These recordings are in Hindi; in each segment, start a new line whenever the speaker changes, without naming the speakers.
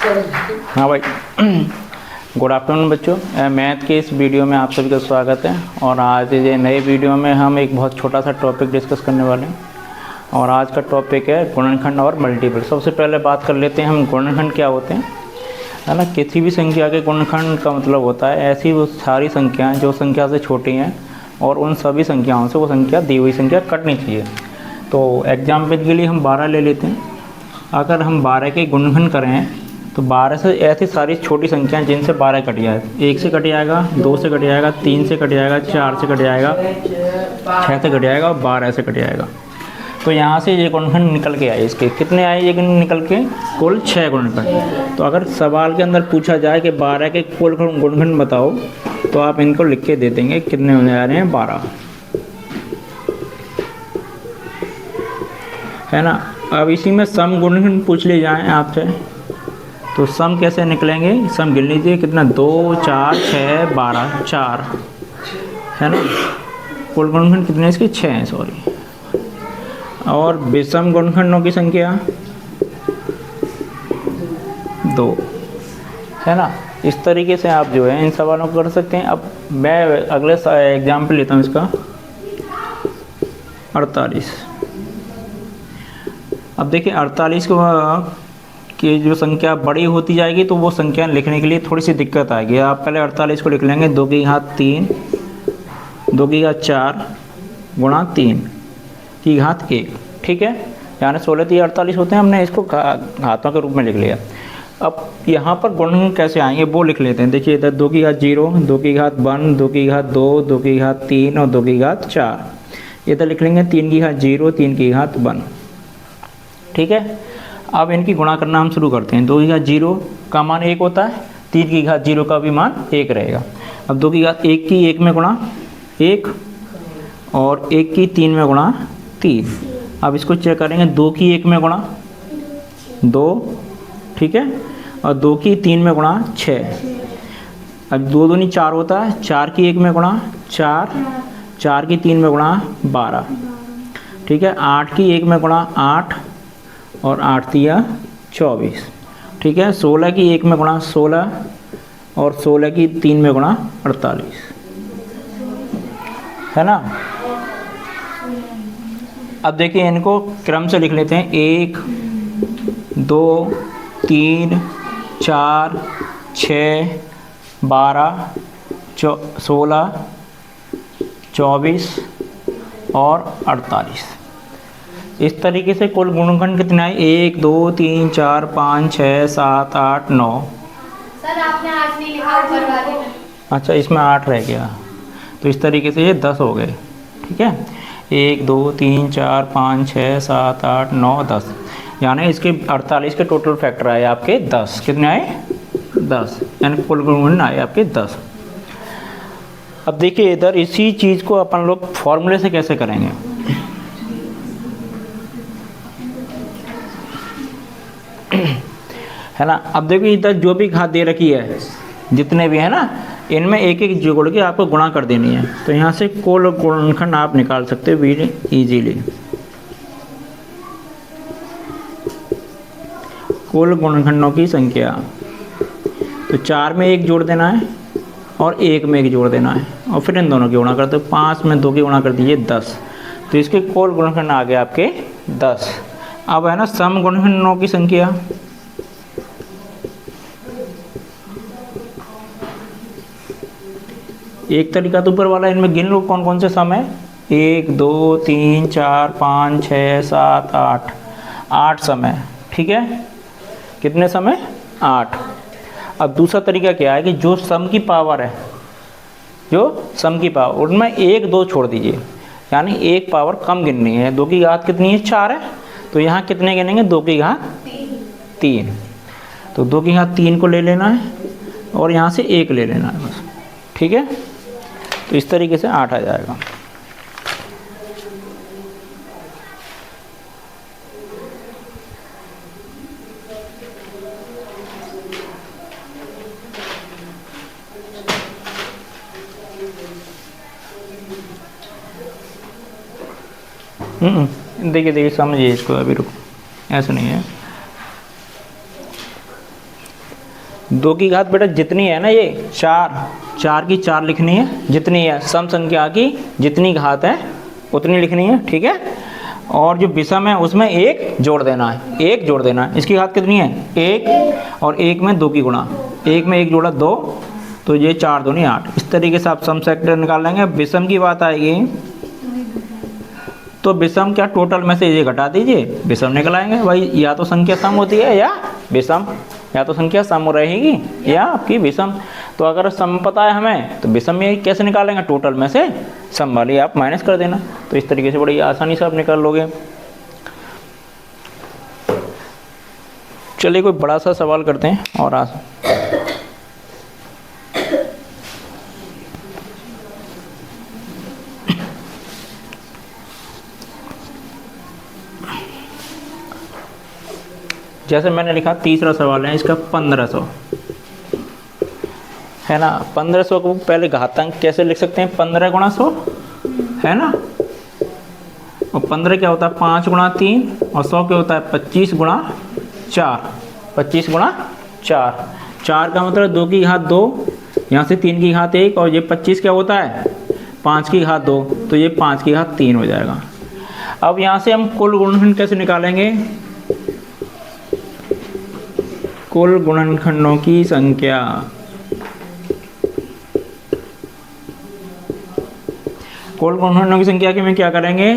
हाँ भाई। गुड आफ्टरनून बच्चों, मैथ के इस वीडियो में आप सभी का स्वागत है। और आज ये नए वीडियो में हम एक बहुत छोटा सा टॉपिक डिस्कस करने वाले हैं। और आज का टॉपिक है गुणनखंड और मल्टीपल। सबसे पहले बात कर लेते हैं हम गुणनखंड क्या होते हैं, है ना। किसी भी संख्या के गुणनखंड का मतलब होता है ऐसी वो सारी संख्याएँ जो संख्या से छोटी हैं और उन सभी संख्याओं से वो संख्या दी हुई संख्या कटनी चाहिए। तो एग्जाम्पल के लिए हम 12 ले लेते हैं। अगर हम 12 के गुणनखंड करें तो 12 से ऐसी सारी छोटी संख्याएं जिनसे 12 कट जाए। 1 से कट जाएगा, 2 से कट जाएगा, 3 से कट जाएगा, 4 से कट जाएगा, 6 से कट जाएगा और 12 से कट जाएगा। तो यहाँ से ये गुणनखंड निकल के आए। इसके कितने आए ये निकल के? कुल 6 गुणनखंड। तो अगर सवाल के अंदर पूछा जाए कि 12 के कुल गुणनखंड बताओ तो आप इनको लिख के दे देंगे। कितने होने जा रहे हैं? 12, है ना। अब इसी में सम गुणनखंड पूछ ले जाएँ आपसे तो सम कैसे निकलेंगे? सम गिन लीजिए कितना, 2, 4, 6, 12, 4, है ना। कुल गुणनखंड कितने इसके? 6 हैं, सॉरी। और विषम गुणनखंडों की संख्या 2, है ना। इस तरीके से आप जो है इन सवालों को कर सकते हैं। अब मैं अगले एग्जाम्पल लेता हूँ इसका, 48। अब देखिए 48 की जो संख्या बड़ी होती जाएगी तो वो संख्या लिखने के लिए थोड़ी सी दिक्कत आएगी। आप पहले 48 को लिख लेंगे 2 की घात 3, 2 की घात 4 गुणा 3 की घात 1, ठीक है। यानी 16 3 48 होते हैं। हमने इसको घातों के रूप में लिख लिया। अब यहाँ पर गुणनखंड कैसे आएंगे वो लिख लेते हैं। देखिए इधर 2 की घात 0, 2 की घात 1, 2 की घात 2, 2 की घात 3 और 2 की घात 4। इधर लिख लेंगे 3 की घात 0, 3 की घात 1, ठीक है। अब इनकी गुणा करना हम शुरू करते हैं। 2 की घात 0 का मान 1 होता है, 3 की घात 0 का भी मान 1 रहेगा। अब 2 की घात 1 की 1 में गुणा 1 और 1 की 3 में गुणा 3। अब इसको चेक करेंगे, 2 की 1 में गुणा 2, ठीक है, और 2 की 3 में गुणा 6। अब 2 दूनी 4 होता है, 4 की 1 में गुणा 4, 4 की 3 में गुणा 12, ठीक है। 8 की 1 में गुणा 8 और 8 तिया 24, ठीक है। 16 की 1 में गुणा 16 और 16 की 3 में गुणा 48, है ना। अब देखिए इनको क्रम से लिख लेते हैं। 1, 2, 3, 4, 6, 12, 16, 24 और 48। इस तरीके से कुल गुणनखंड कितने आए? 1, 2, 3, 4, 5, 6, 7, 8, 9।
सर आपने 8 नहीं लिखा ऊपर वाले में।
अच्छा, इसमें 8 रह गया। तो इस तरीके से ये 10 हो गए, ठीक है। 1, 2, 3, 4, 5, 6, 7, 8, 9, 10। यानी इसके 48 के टोटल फैक्टर आए आपके 10। कितने आए? 10। यानी कुल गुणनखंड आए आपके 10। अब देखिए इधर इसी चीज़ को अपन लोग फॉर्मूले से कैसे करेंगे, है ना। अब देखिए इधर जो भी घात दे रखी है, जितने भी है ना, इनमें एक एक जोड़ के आपको गुणा कर देनी है। तो यहाँ से कुल गुणनखंड आप निकाल सकते हो इजीली। कुल गुणनखंडों की संख्या, तो 4 में 1 जोड़ देना है और 1 में 1 जोड़ देना है और फिर इन दोनों की गुणा करते हो। 5 में 2 की गुणा कर दीजिए 10। तो इसके कुल गुणनखंड आ गए आपके 10। अब है ना सम गुणनखंडों की संख्या, एक तरीका तो ऊपर वाला, इनमें गिन लो कौन कौन से सम है। 1, 2, 3, 4, 5, 6, 7, 8, 8 सम है, ठीक है। कितने सम है? 8। अब दूसरा तरीका क्या है कि जो सम की पावर है, जो सम की पावर, उनमें 1, 2 छोड़ दीजिए। यानी एक पावर कम गिननी है। 2 की घात कितनी है? 4 है। तो यहाँ कितने गिनेंगे? 2 की घात 3। तो 2 की घात 3 को ले लेना है और यहाँ से 1 ले लेना है बस, ठीक है। तो इस तरीके से 8 आ जाएगा। देखिए समझिए इसको, अभी रुको, ऐसा नहीं है। 2 की घात बेटा जितनी है ना, ये 4 की 4 लिखनी है, जितनी है सम संख्या की जितनी घात है उतनी लिखनी है, ठीक है। और जो विषम है उसमें 1 जोड़ देना है, 1 जोड़ देना है। इसकी घात कितनी है 1, और 1 में 2 की गुणा, 1 में 1 जोड़ा 2, तो ये 4 दूनी 8। इस तरीके से आप सम फैक्टर निकाल लेंगे। विषम की बात आएगी तो विषम क्या, टोटल में से ये घटा दीजिए, विषम निकल आएंगे भाई। या तो संख्या सम होती है या विषम, या तो संख्या सम रहेगी या आपकी विषम। तो अगर सम पता है हमें तो विषम ये कैसे निकालेंगे, टोटल में से सम वाली आप माइनस कर देना। तो इस तरीके से बड़ी आसानी से आप निकाल लोगे। चलिए कोई बड़ा सा सवाल करते हैं और जैसे मैंने लिखा तीसरा सवाल है, इसका 1500 है ना। 1500 को पहले घातांक कैसे लिख सकते हैं, 15 गुणा 100 है ना। और 15 क्या होता है 5 गुणा 3, और 100 क्या होता है 25 गुणा 4, 25 गुणा 4। 4 का मतलब 2 की घात 2, यहाँ से 3 की घात 1, और ये 25 क्या होता है 5 की घात 2, तो ये 5 की घात 3 हो जाएगा। अब यहाँ से हम कुल गुणनखंड कैसे निकालेंगे, कुल गुणनखंडों की संख्या। कुल गुणनखंडों की संख्या के में क्या करेंगे,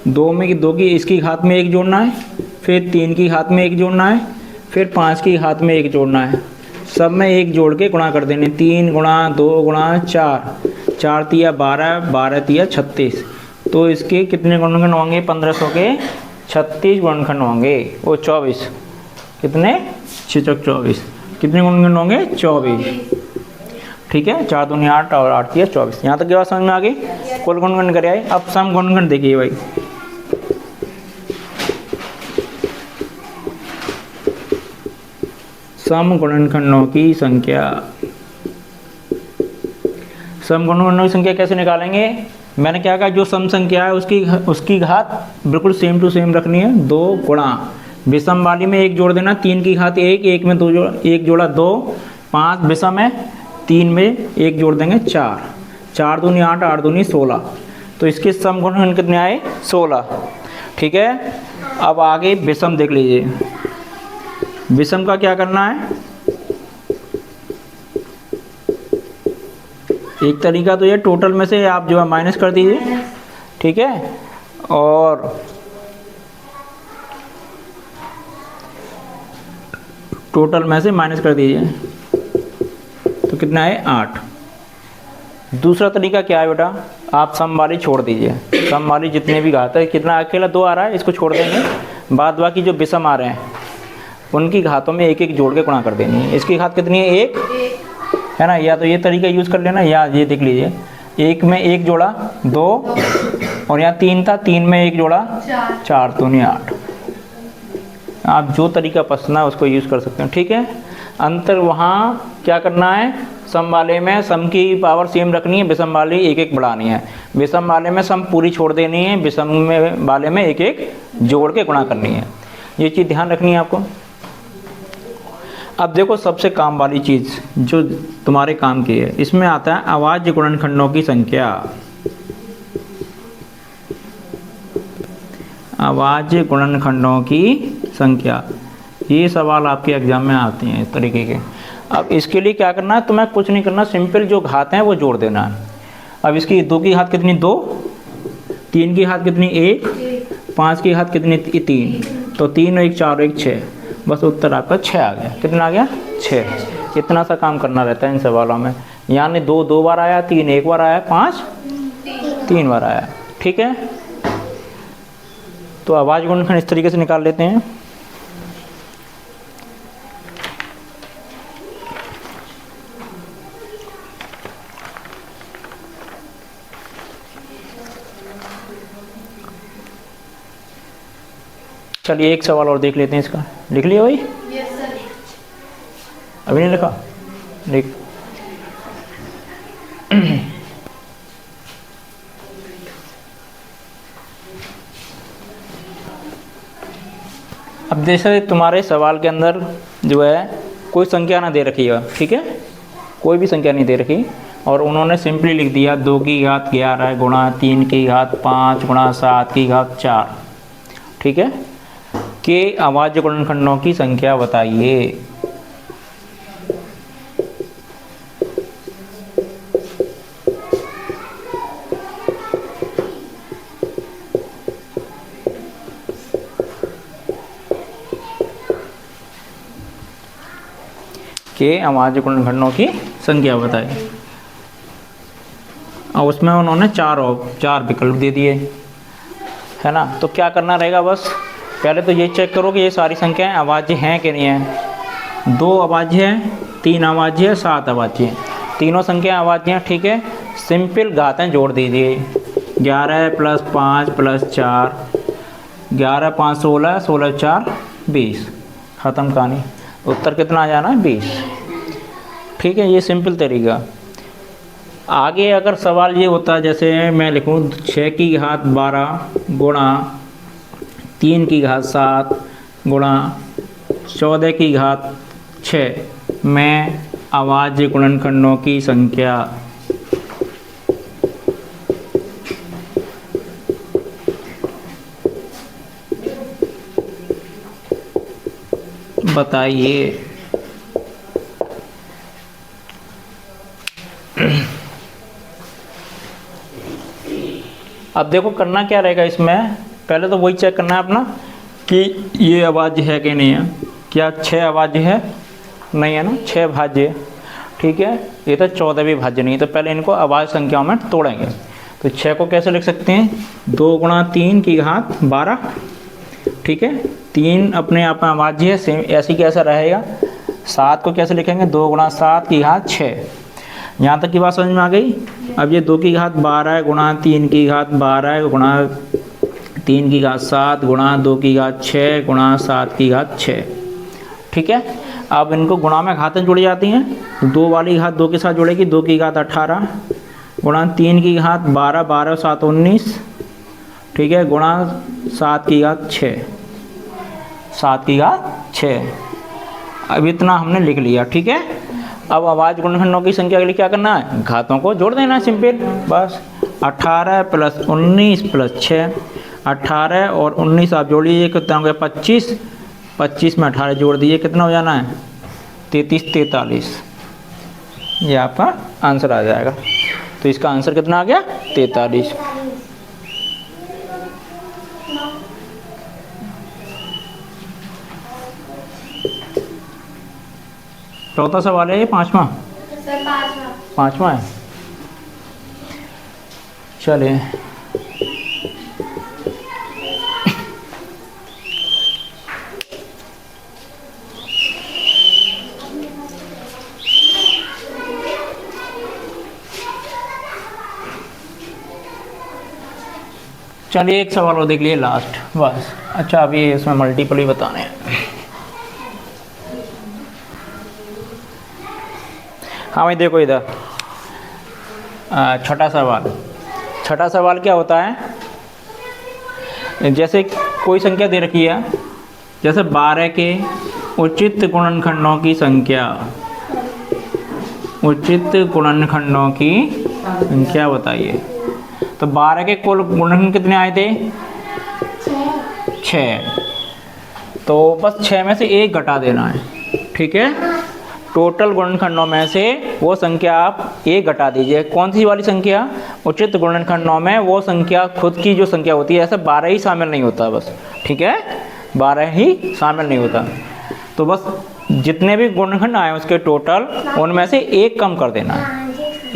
2 की इसकी घात में 1 जोड़ना है, फिर 3 की घात में 1 जोड़ना है, फिर 5 की घात में 1 जोड़ना है। सब में 1 जोड़ के गुणा कर देने, 3 गुणा 2 गुणा 4, 4 तिया 12, 12 तिया 36। तो इसके कितने गुणनखंड होंगे 1500 के 36 गुणनखंड होंगे, वो 24, कितने 6 चौक 24, कितने गुणनखंड होंगे 24, ठीक है। 4 दूनी 8 और 8 तिया 24। यहाँ तक की बात समझ में आ गई। कुल गुणनखंड करे आए। अब सम गुणनखंड देखिए भाई, सम गुणनखंडों की संख्या। सम गुणनखंडों की संख्या कैसे निकालेंगे, मैंने क्या कहा, जो सम संख्या है उसकी घात बिल्कुल सेम टू सेम रखनी है, 2 गुणा विषम वाली में 1 जोड़ देना, 3 की घात 1, 1 में 2 जोड़ 1 जोड़ा 2, 5 विषम है, 3 में 1 जोड़ देंगे 4, 4 दूनी 8, 8 दूनी 16। तो इसके सम गुणनखंड कितने आए 16, ठीक है। अब आगे विषम देख लीजिए। विषम का क्या करना है, एक तरीका तो ये टोटल में से आप जो है माइनस कर दीजिए, ठीक है। और टोटल में से माइनस कर दीजिए तो कितना है 8। दूसरा तरीका क्या है बेटा, आप सम वाली छोड़ दीजिए, सम वाली जितने भी घात है, कितना अकेला 2 आ रहा है इसको छोड़ देंगे, बाद बाकी जो विषम आ रहे हैं उनकी घातों में 1 1 जोड़ के गुणा कर देनी है। इसकी घात कितनी है 1 है ना, या तो ये तरीका यूज़ कर लेना, या ये देख लीजिए 1 में 1 जोड़ा 2, और यहाँ 3 था, 3 में 1 जोड़ा 4, तो नहीं 8। आप जो तरीका पसंद है उसको यूज़ कर सकते हो, ठीक है। अंतर वहाँ क्या करना है, सम वाले में सम की पावर सेम रखनी है, विषम वाली 1 1 बढ़ानी है। विषम वाले में सम पूरी छोड़ देनी है, विषम में वाले में 1 1 जोड़ के गुणा करनी है। ये चीज़ ध्यान रखनी है आपको। अब देखो सबसे काम वाली चीज़ जो तुम्हारे काम की है, इसमें आता है अभाज्य गुणनखंडों की संख्या। अभाज्य गुणनखंडों की संख्या, ये सवाल आपके एग्जाम में आते हैं इस तरीके के। अब इसके लिए क्या करना है, तुम्हें कुछ नहीं करना, सिंपल जो घात हैं वो जोड़ देना है। अब इसकी 2 की घात कितनी 2, 3 की घात कितनी 1, 5 की घात कितनी 3, तो 3 और 1 4 और 1 6, बस उत्तर आपका 6 आ गया। कितना आ गया 6। इतना सा काम करना रहता है इन सवालों में। यानी 2 2 बार आया, 3 1 बार आया, 5 3 बार आया, ठीक है। तो अभाज्य गुणनखंड इस तरीके से निकाल लेते हैं। चलिए एक सवाल और देख लेते हैं इसका। लिख लिया भाई?
Yes sir.
अभी नहीं लिखा? लिख। अब जैसे तुम्हारे सवाल के अंदर जो है कोई संख्या ना दे रखी है, ठीक है, कोई भी संख्या नहीं दे रखी, और उन्होंने सिंपली लिख दिया 2 की घात 11 गुणा 3 की घात 5 गुणा 7 की घात 4, ठीक है, के अभाज्य गुणनखंडों की संख्या बताइए। के अभाज्य गुणनखंडों की संख्या बताइए। और उसमें उन्होंने चार विकल्प दे दिए, है ना। तो क्या करना रहेगा, बस पहले तो ये चेक करो कि ये सारी संख्याएं अभाज्य हैं कि नहीं हैं। 2 अभाज्य है, 3 अभाज्य है, 7 अभाज्य है, तीनों संख्याएं अभाज्य हैं, ठीक है। सिंपल घातें जोड़ दीजिए, 11 + 5 + 4, 11 × 5 = 16, 16 × 4 = 20, ख़त्म कहानी। उत्तर कितना आ जाना है, 20, ठीक है। ये सिंपल तरीका। आगे अगर सवाल ये होता है, जैसे मैं लिखूँ 6 की घात 12 गुणा 3 की घात 7 गुणा 14 की घात 6 में अभाज्य गुणनखंडों की संख्या बताइए। अब देखो करना क्या रहेगा इसमें, पहले तो वही चेक करना है अपना कि ये अभाज्य है कि नहीं है। क्या 6 अभाज्य है, नहीं है ना, 6 भाज्य है, ठीक है। ये तो 14 भी भाज्य नहीं है, तो पहले इनको अभाज्य संख्याओं में तोड़ेंगे। तो 6 को कैसे लिख सकते हैं, 2 × 3 की घात 12, ठीक है। 3 अपने आप में अभाज्य है, सेम ऐसी कैसा रहेगा। 7 को कैसे लिखेंगे, 2 × 7 की घात 6। यहाँ तक की बात समझ में आ गई। अब ये 2 की घात 12 गुणा 3 की घात 12 गुणा 3 की घात 7 गुणा 2 की घात 6 गुणा 7 की घात 6, ठीक है। अब इनको गुणा में घातें जुड़ जाती हैं, तो 2 वाली घात 2 के साथ जुड़ेगी, 2 की घात 18 गुणा 3 की घात 12, 12 × 7 = 19, ठीक है, गुणा 7 की घात 6, 7 की घात 6। अब इतना हमने लिख लिया, ठीक है। अब अभाज्य गुणनखंडों की संख्या के लिए क्या करना है, घातों को जोड़ देना है, सिंपल, बस। 18 + 19 + 6, 18 और 19 आप जोड़ लीजिए, कितना हो गया, 25, 25 में 18 जोड़ दीजिए, कितना हो जाना है, 33, 43। ये आपका आंसर आ जाएगा। तो इसका आंसर कितना आ गया, 43। चौथा सवाल है ये, 5वां,
सर 5वां।
5वां है। चलिए चलिए एक सवाल और देख लिए लास्ट, बस। अच्छा अभी इसमें मल्टीपल ही बताने हैं। हाँ भाई देखो इधर, छठा सवाल क्या होता है, जैसे कोई संख्या दे रखी है, जैसे 12 के उचित गुणनखंडों की संख्या, उचित गुणनखंडों की संख्या बताइए। तो 12 के कुल गुणनखंड कितने आए थे, 6। तो बस 6 में से 1 घटा देना है, ठीक है। टोटल गुणनखंडों में से वो संख्या आप 1 घटा दीजिए। कौन सी वाली संख्या, उचित गुणनखंडों में वो संख्या खुद की जो संख्या होती है, ऐसे 12 ही शामिल नहीं होता बस, ठीक है, 12 ही शामिल नहीं होता। तो बस जितने भी गुणनखंड आए उसके टोटल, उनमें से 1 कम कर देना है,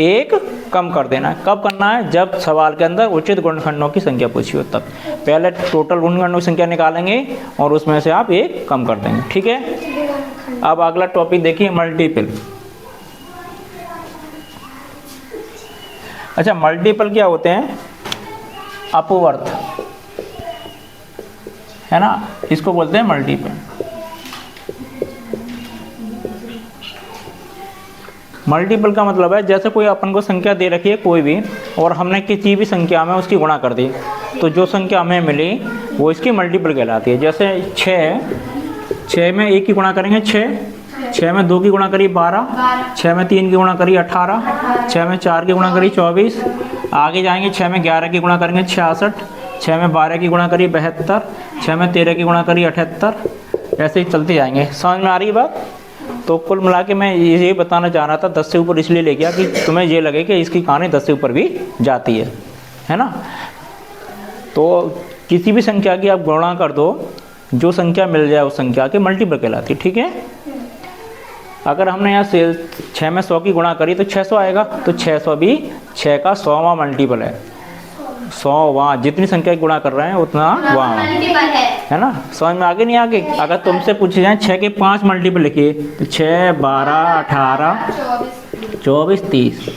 1 कम कर देना है। कब करना है, जब सवाल के अंदर उचित गुणनखंडों की संख्या पूछी हो तब। पहले टोटल गुणनखंडों की संख्या निकालेंगे और उसमें से आप 1 कम कर देंगे, ठीक है। अब अगला टॉपिक देखिए, मल्टीपल। अच्छा मल्टीपल क्या होते हैं, अपवर्त, है ना, इसको बोलते हैं मल्टीपल। मल्टीपल का मतलब है, जैसे कोई अपन को संख्या दे रखी है कोई भी, और हमने किसी भी संख्या में उसकी गुणा कर दी, तो जो संख्या हमें मिली वो इसकी मल्टीपल कहलाती है। जैसे 6 में 1 की गुणा करेंगे 6, 6 में 2 की गुणा करी 12, 6 में 3 की गुणा करी 18, 6 में 4 की गुणा करी 24, आगे जाएंगे 6 में 11 की गुणा करेंगे 66, 6 में 12 की गुणा करी 72, 6 में 13 की गुणा करी 78, ऐसे ही चलते जाएंगे। समझ में आ रही है बात? तो कुल मिला के मैं ये बताना चाह रहा था 10 से ऊपर इसलिए ले गया कि तुम्हें ये लगे कि इसकी कहानी 10 से ऊपर भी जाती है ना। तो किसी भी संख्या की आप गणना कर दो, जो संख्या मिल जाए उस संख्या के मल्टीपल कहलाती है, ठीक है। अगर हमने यहाँ से 6 में 100 की गुणा करी तो 600 आएगा, तो 600 भी 6 का 100वां मल्टीपल है। 100वां, जितनी संख्या की गुणा कर रहे हैं उतना वहाँ है ना। समझ में आगे नहीं आगे? अगर तुमसे पूछे जाए 6 के 5 मल्टीपल लिखिए तो 6, 12, 18, 24, 30,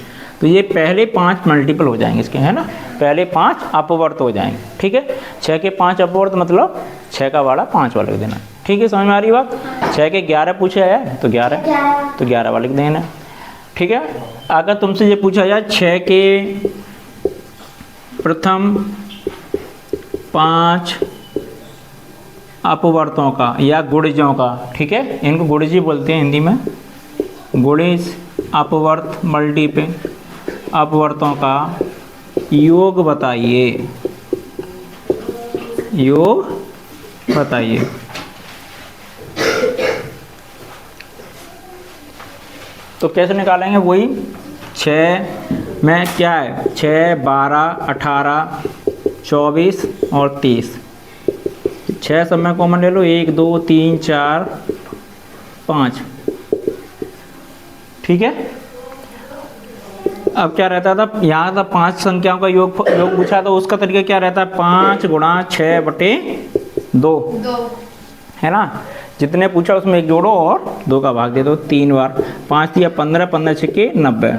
तो ये पहले 5 मल्टीपल हो जाएंगे इसके, है ना। पहले 5 अपवर्त हो जाएंगे, ठीक है। 6 के 5 अपवर्त मतलब 6 का वाला 5 वाला लिख देना, ठीक है। समझ में आ रही बात? 6 के 11 पूछा है तो 11, तो 11 वाला लिख देना, ठीक है। अगर तुमसे ये पूछा जाए 6 के प्रथम 5 अपवर्तों का या गुणजों का, ठीक है, इनको गुणजी बोलते हैं हिंदी में। गुणज अपवर्त मल्टीपल अपवर्तों का योग बताइए, योग बताइए। तो कैसे निकालेंगे? वही 6 में क्या है, 6, 12, 18, 24 और 30। 6 सब में कॉमन ले लो, 1, 2, 3, 4, 5, ठीक है। अब क्या रहता था, यहाँ था 5 संख्याओं का योग पूछा, तो उसका तरीका क्या रहता है, 5 गुणा 6 बटे 2, है ना। जितने पूछा उसमें 1 जोड़ो और 2 का भाग दे दो 3 बार। 5 दिया 15, 15 छक्के 90,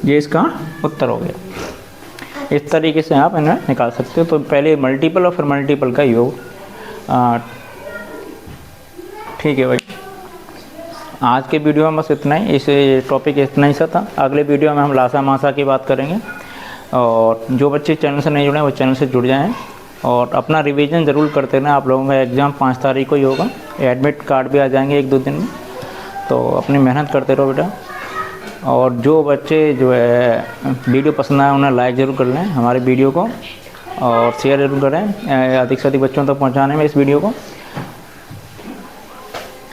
ये इसका उत्तर हो गया। इस तरीके से आप इन्हें निकाल सकते हो। तो पहले मल्टीपल और फिर मल्टीपल का योग, ठीक है भाई। आज के वीडियो में बस इतना ही, इस टॉपिक इतना ही सा था। अगले वीडियो में हम लासा मासा की बात करेंगे। और जो बच्चे चैनल से नहीं जुड़े हैं वो चैनल से जुड़ जाएं और अपना रिवीजन ज़रूर करते रहना। आप लोगों का एग्ज़ाम 5 तारीख को ही होगा, एडमिट कार्ड भी आ जाएंगे 1-2 दिन में, तो अपनी मेहनत करते रहो बेटा। और जो बच्चे जो है वीडियो पसंद आए उन्हें लाइक ज़रूर कर लें हमारे वीडियो को, और शेयर ज़रूर करें अधिक से अधिक बच्चों तक पहुँचाने में इस वीडियो को।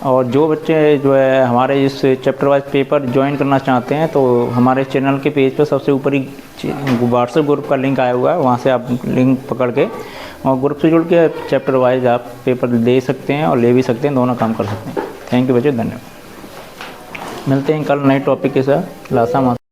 और जो बच्चे जो है हमारे इस चैप्टर वाइज पेपर ज्वाइन करना चाहते हैं तो हमारे चैनल के पेज पर सबसे ऊपर ही व्हाट्सएप ग्रुप का लिंक आया हुआ है, वहाँ से आप लिंक पकड़ के और ग्रुप से जुड़ के चैप्टर वाइज आप पेपर दे सकते हैं और ले भी सकते हैं, दोनों काम कर सकते हैं। थैंक यू बच्चों, धन्यवाद। मिलते हैं कल नए टॉपिक के साथ। लासा मासा।